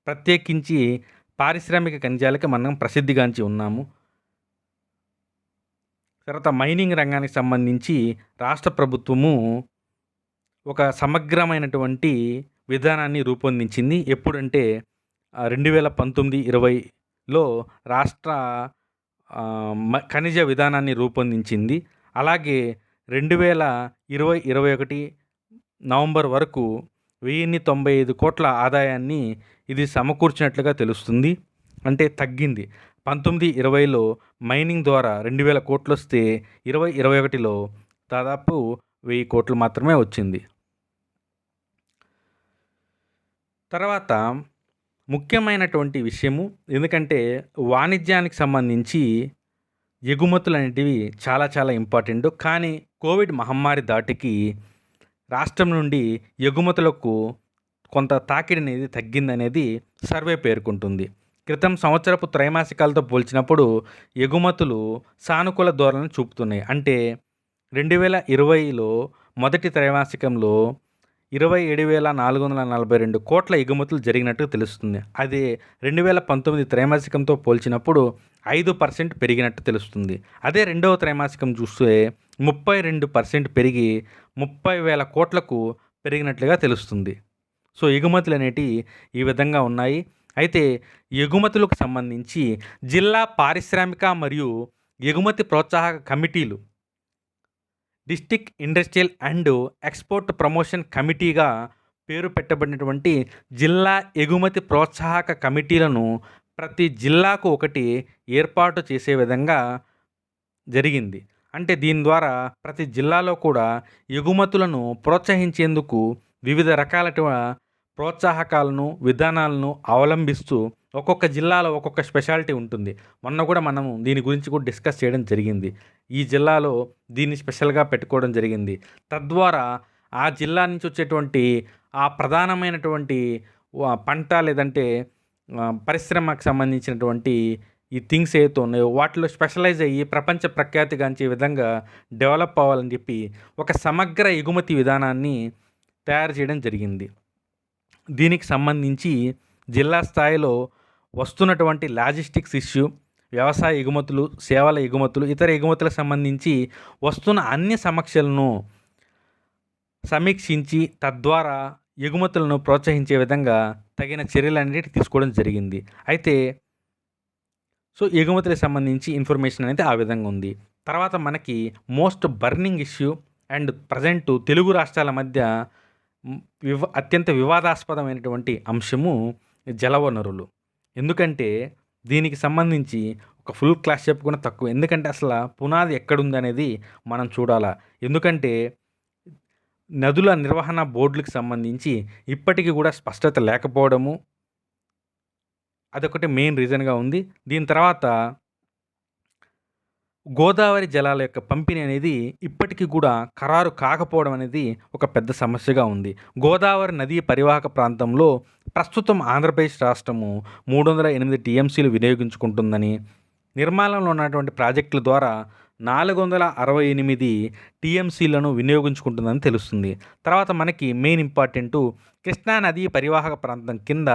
ప్రత్యేకించి పారిశ్రామిక ఖనిజాలకి మనం ప్రసిద్ధిగాంచి ఉన్నాము. తర్వాత మైనింగ్ రంగానికి సంబంధించి రాష్ట్ర ప్రభుత్వము ఒక సమగ్రమైనటువంటి విధానాన్ని రూపొందించింది. ఎప్పుడంటే 2019-20లో రాష్ట్ర ఖనిజ విధానాన్ని రూపొందించింది. అలాగే 2020-21 నవంబర్ వరకు 1095 కోట్ల ఆదాయాన్ని ఇది సమకూర్చినట్లుగా తెలుస్తుంది. అంటే తగ్గింది. 19-20లో మైనింగ్ ద్వారా 2000 కోట్లు వస్తే 2021లో దాదాపు 1000 కోట్లు మాత్రమే వచ్చింది. తర్వాత ముఖ్యమైనటువంటి విషయము, ఎందుకంటే వాణిజ్యానికి సంబంధించి ఎగుమతులు అనేటివి చాలా చాలా ఇంపార్టెంట్. కానీ కోవిడ్ మహమ్మారి దాటికి రాష్ట్రం నుండి ఎగుమతులకు కొంత తాకిడి అనేది తగ్గిందనేది సర్వే పేర్కొంటుంది. క్రితం సంవత్సరపు త్రైమాసికాలతో పోల్చినప్పుడు ఎగుమతులు సానుకూల ధోరణిని చూపుతున్నాయి. అంటే 2020లో మొదటి త్రైమాసికంలో 27,442 కోట్ల ఎగుమతులు జరిగినట్టు తెలుస్తుంది. అది 2019 త్రైమాసికంతో పోల్చినప్పుడు 5% పెరిగినట్టు తెలుస్తుంది. అదే రెండవ త్రైమాసికం చూస్తే 32% పెరిగి 30,000 కోట్లకు పెరిగినట్లుగా తెలుస్తుంది. సో ఎగుమతులు అనేటివి ఈ విధంగా ఉన్నాయి. అయితే ఎగుమతులకు సంబంధించి జిల్లా పారిశ్రామిక మరియు ఎగుమతి ప్రోత్సాహక కమిటీలు district industrial and export promotion కమిటీగా పేరు పెట్టబడినటువంటి జిల్లా ఎగుమతి ప్రోత్సాహక కమిటీలను ప్రతి జిల్లాకు ఒకటి ఏర్పాటు చేసే విధంగా జరిగింది. అంటే దీని ద్వారా ప్రతి జిల్లాలో కూడా ఎగుమతులను ప్రోత్సహించేందుకు వివిధ రకాల ప్రోత్సాహకాలను విధానాలను అవలంబిస్తూ ఒక్కొక్క జిల్లాలో ఒక్కొక్క స్పెషాలిటీ ఉంటుంది. మొన్న కూడా మనము దీని గురించి కూడా డిస్కస్ చేయడం జరిగింది. ఈ జిల్లాలో దీన్ని స్పెషల్గా పెట్టుకోవడం జరిగింది. తద్వారా ఆ జిల్లా నుంచి వచ్చేటువంటి ఆ ప్రధానమైనటువంటి పంట లేదంటే పరిశ్రమకు సంబంధించినటువంటి ఈ థింగ్స్ ఏవైతే ఉన్నాయో వాటిలో స్పెషలైజ్ అయ్యి ప్రపంచ ప్రఖ్యాతిగాంచే విధంగా డెవలప్ అవ్వాలని చెప్పి ఒక సమగ్ర ఎగుమతి విధానాన్ని తయారు చేయడం జరిగింది. దీనికి సంబంధించి జిల్లా స్థాయిలో వస్తున్నటువంటి లాజిస్టిక్స్ ఇష్యూ, వ్యవసాయ ఎగుమతులు, సేవల ఎగుమతులు, ఇతర ఎగుమతులకు సంబంధించి వస్తున్న అన్ని సమస్యలను సమీక్షించి తద్వారా ఎగుమతులను ప్రోత్సహించే విధంగా తగిన చర్యలన్నిటి తీసుకోవడం జరిగింది. అయితే సో ఎగుమతులకు సంబంధించి ఇన్ఫర్మేషన్ అనేది ఆ విధంగా ఉంది. తర్వాత మనకి most burning issue and present Telugu రాష్ట్రాల మధ్య అత్యంత వివాదాస్పదమైనటువంటి అంశము జలవనరులు. ఎందుకంటే దీనికి సంబంధించి ఒక ఫుల్ క్లాస్ చెప్పుకున్న తక్కువ. ఎందుకంటే అసలు పునాది ఎక్కడుంది అనేది మనం చూడాలా. ఎందుకంటే నదుల నిర్వహణ బోర్డులకు సంబంధించి ఇప్పటికీ కూడా స్పష్టత లేకపోవడము అదొకటి మెయిన్ రీజన్గా ఉంది. దీని తర్వాత గోదావరి జలాల యొక్క పంపిణీ అనేది ఇప్పటికీ కూడా ఖరారు కాకపోవడం అనేది ఒక పెద్ద సమస్యగా ఉంది. గోదావరి నదీ పరివాహక ప్రాంతంలో ప్రస్తుతం ఆంధ్రప్రదేశ్ రాష్ట్రము 308 టీఎంసీలు వినియోగించుకుంటుందని, నిర్మాణంలో ఉన్నటువంటి ప్రాజెక్టుల ద్వారా 468 టీఎంసీలను వినియోగించుకుంటుందని తెలుస్తుంది. తర్వాత మనకి మెయిన్ ఇంపార్టెంటు కృష్ణా నదీ పరివాహక ప్రాంతం కింద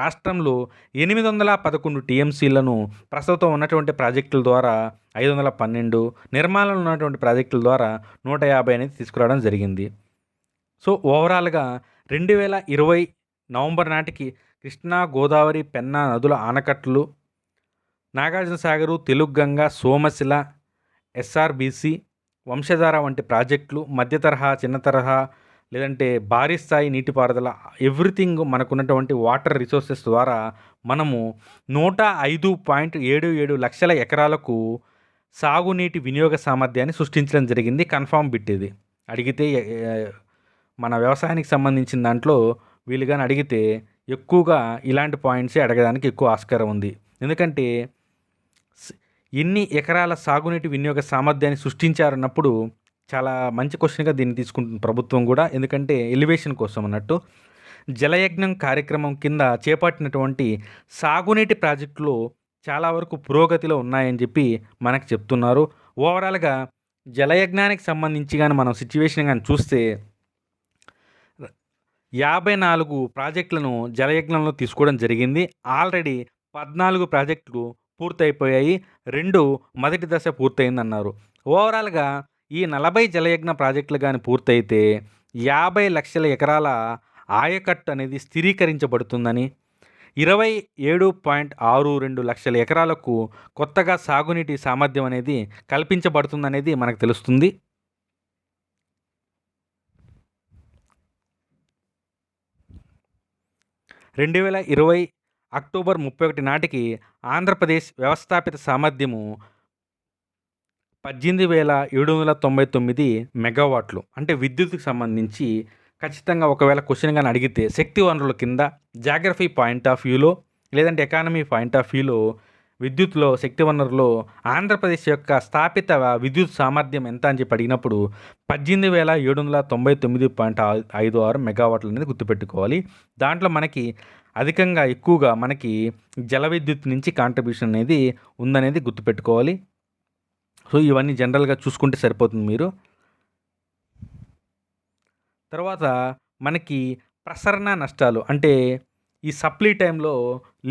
రాష్ట్రంలో 811 టీఎంసీలను ప్రస్తుతం ఉన్నటువంటి ప్రాజెక్టుల ద్వారా 512, నిర్మాణంలో ఉన్నటువంటి ప్రాజెక్టుల ద్వారా 150 అనేది తీసుకురావడం జరిగింది. సో ఓవరాల్గా 2020 నవంబర్ నాటికి కృష్ణా, గోదావరి, పెన్నా నదుల ఆనకట్టలు, నాగార్జున సాగరు, తెలుగుగంగ, సోమశిల, ఎస్ఆర్బీసీ, వంశధార వంటి ప్రాజెక్టులు, మధ్య తరహా, చిన్న తరహా లేదంటే భారీ స్థాయి నీటిపారుదల ఎవ్రీథింగ్ మనకున్నటువంటి వాటర్ రిసోర్సెస్ ద్వారా మనము 105.77 లక్షల ఎకరాలకు సాగునీటి వినియోగ సామర్థ్యాన్ని సృష్టించడం జరిగింది. కన్ఫామ్ బిట్ ఇది. అడిగితే మన వ్యవసాయానికి సంబంధించిన దాంట్లో వీళ్ళు కానీ అడిగితే ఎక్కువగా ఇలాంటి పాయింట్సే అడగడానికి ఎక్కువ ఆస్కారం ఉంది. ఎందుకంటే ఎన్ని ఎకరాల సాగునీటి వినియోగ సామర్థ్యాన్ని సృష్టించారన్నప్పుడు చాలా మంచి క్వశ్చన్గా దీన్ని తీసుకుంటుంది ప్రభుత్వం కూడా. ఎందుకంటే ఎలివేషన్ కోసం అన్నట్టు. జలయజ్ఞం కార్యక్రమం కింద చేపట్టినటువంటి సాగునీటి ప్రాజెక్టులు చాలా వరకు పురోగతిలో ఉన్నాయని చెప్పి మనకు చెప్తున్నారు. ఓవరాల్గా జలయజ్ఞానికి సంబంధించి కానీ మనం సిచ్యువేషన్ కానీ చూస్తే 54 ప్రాజెక్టులను జలయజ్ఞంలో తీసుకోవడం జరిగింది. ఆల్రెడీ 14 ప్రాజెక్టులు పూర్తయిపోయాయి, 2 మొదటి దశ పూర్తయిందన్నారు. ఓవరాల్గా ఈ 40 జలయజ్ఞ ప్రాజెక్టులు కానీ పూర్తయితే 50 లక్షల ఎకరాల ఆయకట్టు అనేది స్థిరీకరించబడుతుందని, 27.62 లక్షల ఎకరాలకు కొత్తగా సాగునీటి సామర్థ్యం అనేది కల్పించబడుతుందనేది మనకు తెలుస్తుంది. అక్టోబర్ 31 నాటికి ఆంధ్రప్రదేశ్ వ్యవస్థాపిత సామర్థ్యము 18,799 మెగావాట్లు. అంటే విద్యుత్తుకు సంబంధించి ఖచ్చితంగా ఒకవేళ క్వశ్చన్ కానీ అడిగితే శక్తి వనరుల కింద జాగ్రఫీ పాయింట్ ఆఫ్ వ్యూలో లేదంటే ఎకానమీ పాయింట్ ఆఫ్ వ్యూలో విద్యుత్లో శక్తి వనరులో ఆంధ్రప్రదేశ్ యొక్క స్థాపిత విద్యుత్ సామర్థ్యం ఎంత అని చెప్పి అడిగినప్పుడు 18,799.56 మెగావాట్లు అనేది గుర్తుపెట్టుకోవాలి. దాంట్లో మనకి అధికంగా ఎక్కువగా మనకి జల విద్యుత్ నుంచి కాంట్రిబ్యూషన్ అనేది ఉందనేది గుర్తుపెట్టుకోవాలి. సో ఇవన్నీ జనరల్గా చూసుకుంటే సరిపోతుంది మీరు. తర్వాత మనకి ప్రసరణ నష్టాలు అంటే ఈ సప్లీ టైంలో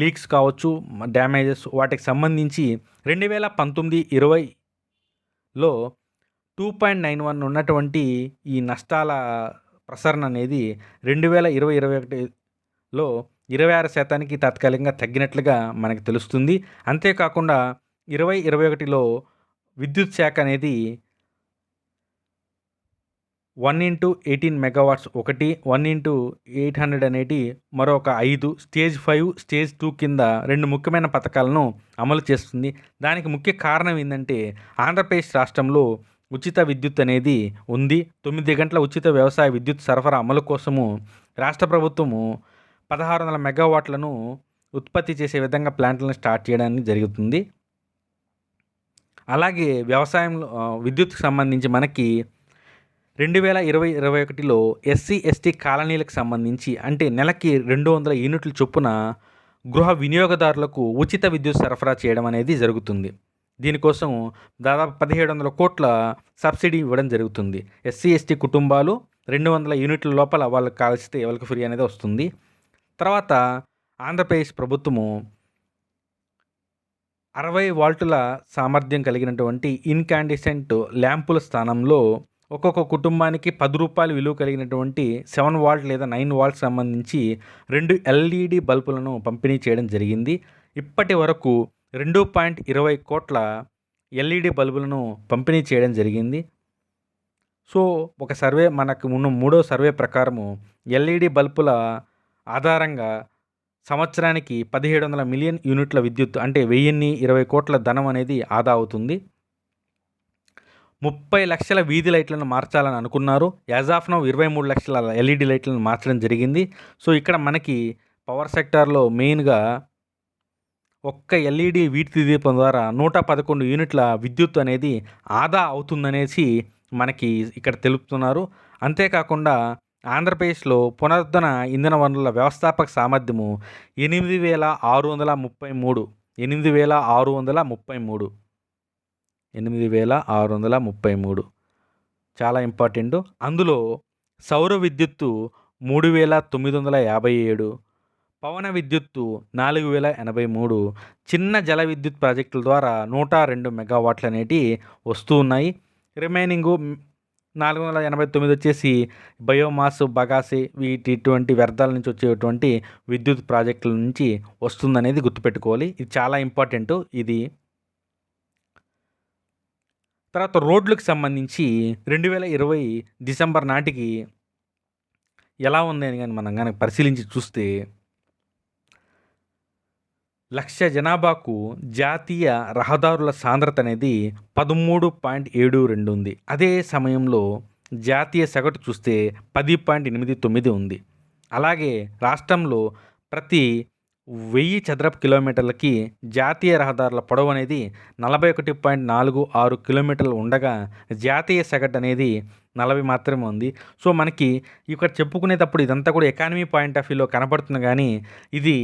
లీక్స్ కావచ్చు, డ్యామేజెస్ వాటికి సంబంధించి 2019-20లో 2.91 ఉన్నటువంటి ఈ నష్టాల ప్రసరణ అనేది 2020-21లో 26% తాత్కాలికంగా తగ్గినట్లుగా మనకు తెలుస్తుంది. అంతేకాకుండా 2021లో విద్యుత్ శాఖ అనేది 1x18 మెగావాట్స్ ఒకటి, 1x800 అనేటి మరొక 5 స్టేజ్ 5, స్టేజ్ 2 కింద 2 ముఖ్యమైన పథకాలను అమలు చేస్తుంది. దానికి ముఖ్య కారణం ఏందంటే ఆంధ్రప్రదేశ్ రాష్ట్రంలో ఉచిత విద్యుత్ అనేది ఉంది. 9 గంటల ఉచిత వ్యవసాయ విద్యుత్ సరఫరా అమలు కోసము రాష్ట్ర ప్రభుత్వము 1600 మెగావాట్లను ఉత్పత్తి చేసే విధంగా ప్లాంట్లను స్టార్ట్ చేయడానికి జరుగుతుంది. అలాగే వ్యవసాయంలో విద్యుత్కు సంబంధించి మనకి 2020-21లో ఎస్సీ, ఎస్టీ కాలనీలకు సంబంధించి అంటే నెలకి 200 యూనిట్ల చొప్పున గృహ వినియోగదారులకు ఉచిత విద్యుత్ సరఫరా చేయడం అనేది జరుగుతుంది. దీనికోసం దాదాపు 1700 కోట్ల సబ్సిడీ ఇవ్వడం జరుగుతుంది. ఎస్సీ, ఎస్టీ కుటుంబాలు 200 యూనిట్ల లోపల వాళ్ళకి కాల్చితే ఎవరికి ఫ్రీ అనేది వస్తుంది. తర్వాత ఆంధ్రప్రదేశ్ ప్రభుత్వము 60 వాల్టుల సామర్థ్యం కలిగినటువంటి ఇన్కాండిసెంట్ ల్యాంపుల స్థానంలో ఒక్కొక్క కుటుంబానికి ₹10 విలువ కలిగినటువంటి 7 వాల్ట్ లేదా 9 వాల్ట్ సంబంధించి 2 ఎల్ఈడి బల్బులను పంపిణీ చేయడం జరిగింది. ఇప్పటి వరకు 2.20 కోట్ల ఎల్ఈడి బల్బులను పంపిణీ చేయడం జరిగింది. సో ఒక సర్వే మనకు ఉన్న 3వ సర్వే ప్రకారము ఎల్ఈడి బల్బుల ఆధారంగా సంవత్సరానికి 1700 మిలియన్ యూనిట్ల విద్యుత్ అంటే 1020 కోట్ల ధనం అనేది ఆదా అవుతుంది. 30 లక్షల వీధి లైట్లను మార్చాలని అనుకున్నారు. యాజ్ ఆఫ్ నౌ 23 లక్షల ఎల్ఈడి లైట్లను మార్చడం జరిగింది. సో ఇక్కడ మనకి పవర్ సెక్టార్లో మెయిన్గా ఒక్క ఎల్ఈడి వీటి దీపం ద్వారా 111 యూనిట్ల విద్యుత్ అనేది ఆదా అవుతుందనేసి మనకి ఇక్కడ తెలుపుతున్నారు. అంతేకాకుండా ఆంధ్రప్రదేశ్లో పునరుద్ధరణ ఇంధన వనరుల వ్యవస్థాపక సామర్థ్యము 8633 చాలా ఇంపార్టెంట్. అందులో సౌర విద్యుత్తు 3957, పవన విద్యుత్తు 4083, చిన్న జల విద్యుత్ ప్రాజెక్టుల ద్వారా 102 మెగావాట్లు అనేటివి వస్తూ ఉన్నాయి. రిమైనింగు 489 వచ్చేసి బయోమాస్, బగాసి ఇటువంటి వ్యర్థాల నుంచి వచ్చేటువంటి విద్యుత్ ప్రాజెక్టుల నుంచి వస్తుందనేది గుర్తుపెట్టుకోవాలి. ఇది చాలా ఇంపార్టెంట్. ఇది తర్వాత రోడ్లకు సంబంధించి 2020 డిసెంబర్ నాటికి ఎలా ఉంది అని కానీ మనం కనుక పరిశీలించి చూస్తే 1,00,000 జనాభాకు జాతీయ రహదారుల సాంద్రత అనేది 13.72 ఉంది. అదే సమయంలో జాతీయ సగటు చూస్తే 10.89 ఉంది. అలాగే రాష్ట్రంలో ప్రతి 1000 చదరపు కిలోమీటర్లకి జాతీయ రహదారుల పొడవు అనేది 41.46 కిలోమీటర్లు ఉండగా జాతీయ సగటు అనేది 40 మాత్రమే ఉంది. సో మనకి ఇక్కడ చెప్పుకునేటప్పుడు ఇదంతా కూడా ఎకానమీ పాయింట్ ఆఫ్ వ్యూలో కనపడుతుంది, కానీ ఇది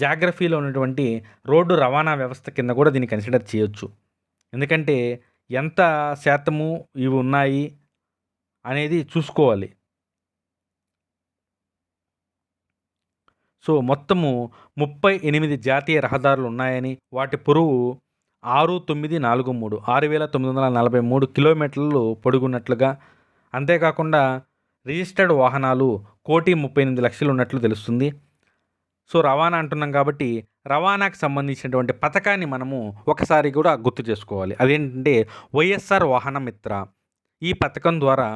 జాగ్రఫీలో ఉన్నటువంటి రోడ్డు రవాణా వ్యవస్థ కింద కూడా దీన్ని కన్సిడర్ చేయొచ్చు. ఎందుకంటే ఎంత శాతము ఇవి ఉన్నాయి అనేది చూసుకోవాలి. సో మొత్తము 38 జాతీయ రహదారులు ఉన్నాయని, వాటి పొడవు 6943 కిలోమీటర్లు పొడుగున్నట్లుగా, అంతేకాకుండా రిజిస్టర్డ్ వాహనాలు 1,38,00,000 ఉన్నట్లు తెలుస్తుంది. సో రవాణా అంటున్నాం కాబట్టి రవాణాకు సంబంధించినటువంటి పథకాన్ని మనము ఒకసారి కూడా గుర్తు చేసుకోవాలి. అదేంటంటే వైఎస్ఆర్ వాహన మిత్ర. ఈ పథకం ద్వారా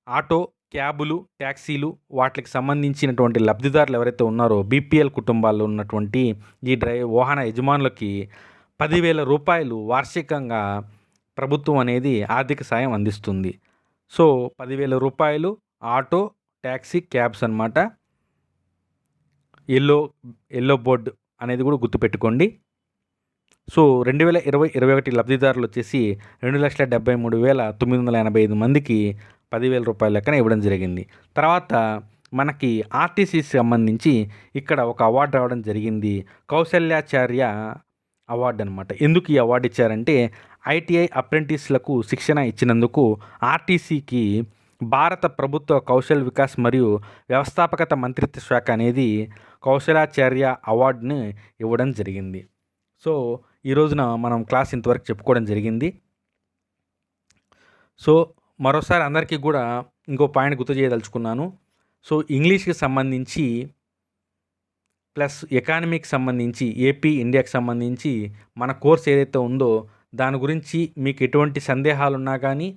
ఆటో, క్యాబులు, ట్యాక్సీలు వాటికి సంబంధించినటువంటి లబ్ధిదారులు ఎవరైతే ఉన్నారో బీపీఎల్ కుటుంబాల్లో ఉన్నటువంటి ఈ వాహన యజమానులకి ₹10,000 వార్షికంగా ప్రభుత్వం అనేది ఆర్థిక సాయం అందిస్తుంది. సో ₹10,000 ఆటో, ట్యాక్సీ, క్యాబ్స్ అన్నమాట. ఎల్లో బోర్డ్ అనేది కూడా గుర్తుపెట్టుకోండి. సో 2020-21 లబ్ధిదారులు వచ్చేసి 2,73,985 మందికి ₹10,000 లెక్కన ఇవ్వడం జరిగింది. తర్వాత మనకి ఆర్టీసీకి సంబంధించి ఇక్కడ ఒక అవార్డు రావడం జరిగింది. కౌశల్యాచార్య అవార్డు అనమాట. ఎందుకు ఈ అవార్డు ఇచ్చారంటే ఐటీఐ అప్రెంటిస్లకు శిక్షణ ఇచ్చినందుకు ఆర్టీసీకి భారత ప్రభుత్వ కౌశల్ వికాస్ మరియు వ్యవస్థాపకత మంత్రిత్వ శాఖ అనేది కౌశలాచార్య అవార్డుని ఇవ్వడం జరిగింది. సో ఈ రోజున మనం క్లాస్ ఇంతవరకు చెప్పుకోవడం జరిగింది. సో మరోసారి అందరికీ కూడా ఇంకో పాయింట్ గుర్తు చేయదలుచుకున్నాను. సో ఇంగ్లీష్కి సంబంధించి ప్లస్ ఎకానమీకి సంబంధించి ఏపీ ఇండియాకి సంబంధించి మన కోర్స్ ఏదైతే ఉందో దాని గురించి మీకు ఎటువంటి సందేహాలు ఉన్నా కానీ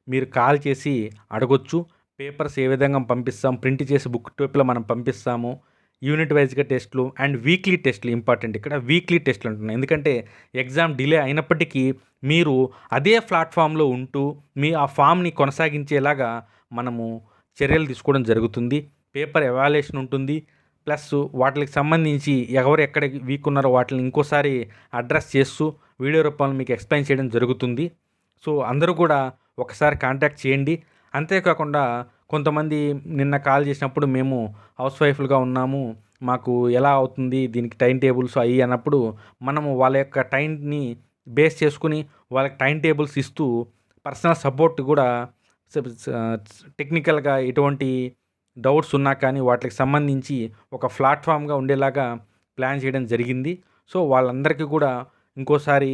మీరు కాల్ చేసి అడగొచ్చు. పేపర్స్ ఏ విధంగా పంపిస్తాం, ప్రింట్ చేసి బుక్ టైప్లో మనం పంపిస్తాము. యూనిట్ వైజ్గా టెస్ట్లు అండ్ వీక్లీ టెస్ట్లు ఇంపార్టెంట్. ఇక్కడ వీక్లీ టెస్ట్లు అంటున్నాయి, ఎందుకంటే ఎగ్జామ్ డిలే అయినప్పటికీ మీరు అదే ప్లాట్ఫామ్లో ఉంటూ ఆ ఫామ్ని కొనసాగించేలాగా మనము చర్యలు తీసుకోవడం జరుగుతుంది. పేపర్ ఎవాల్యుయేషన్ ఉంటుంది. ప్లస్ వాటికి సంబంధించి ఎవరు ఎక్కడ వీక్ ఉన్నారో వాటిని ఇంకోసారి అడ్రస్ చేస్తూ వీడియో రూపంలో మీకు ఎక్స్ప్లెయిన్ చేయడం జరుగుతుంది. సో అందరూ కూడా ఒకసారి కాంటాక్ట్ చేయండి. అంతేకాకుండా కొంతమంది నిన్న కాల్ చేసినప్పుడు మేము హౌస్ వైఫ్లుగా ఉన్నాము, మాకు ఎలా అవుతుంది దీనికి టైం టేబుల్స్ అయ్యి అన్నప్పుడు మనము వాళ్ళ యొక్క టైంని బేస్ చేసుకుని వాళ్ళకి టైం టేబుల్స్ ఇస్తూ పర్సనల్ సపోర్ట్ కూడా టెక్నికల్గా ఎటువంటి డౌట్స్ ఉన్నా కానీ వాటికి సంబంధించి ఒక ప్లాట్ఫామ్గా ఉండేలాగా ప్లాన్ చేయడం జరిగింది. సో వాళ్ళందరికీ కూడా ఇంకోసారి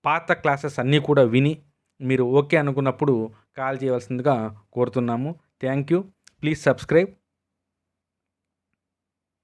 పాత క్లాసెస్ అన్నీ కూడా విని మీరు ఓకే అనుకున్నప్పుడు కాల్ చేయవలసిందిగా కోరుతున్నాము. Thank you. Please subscribe.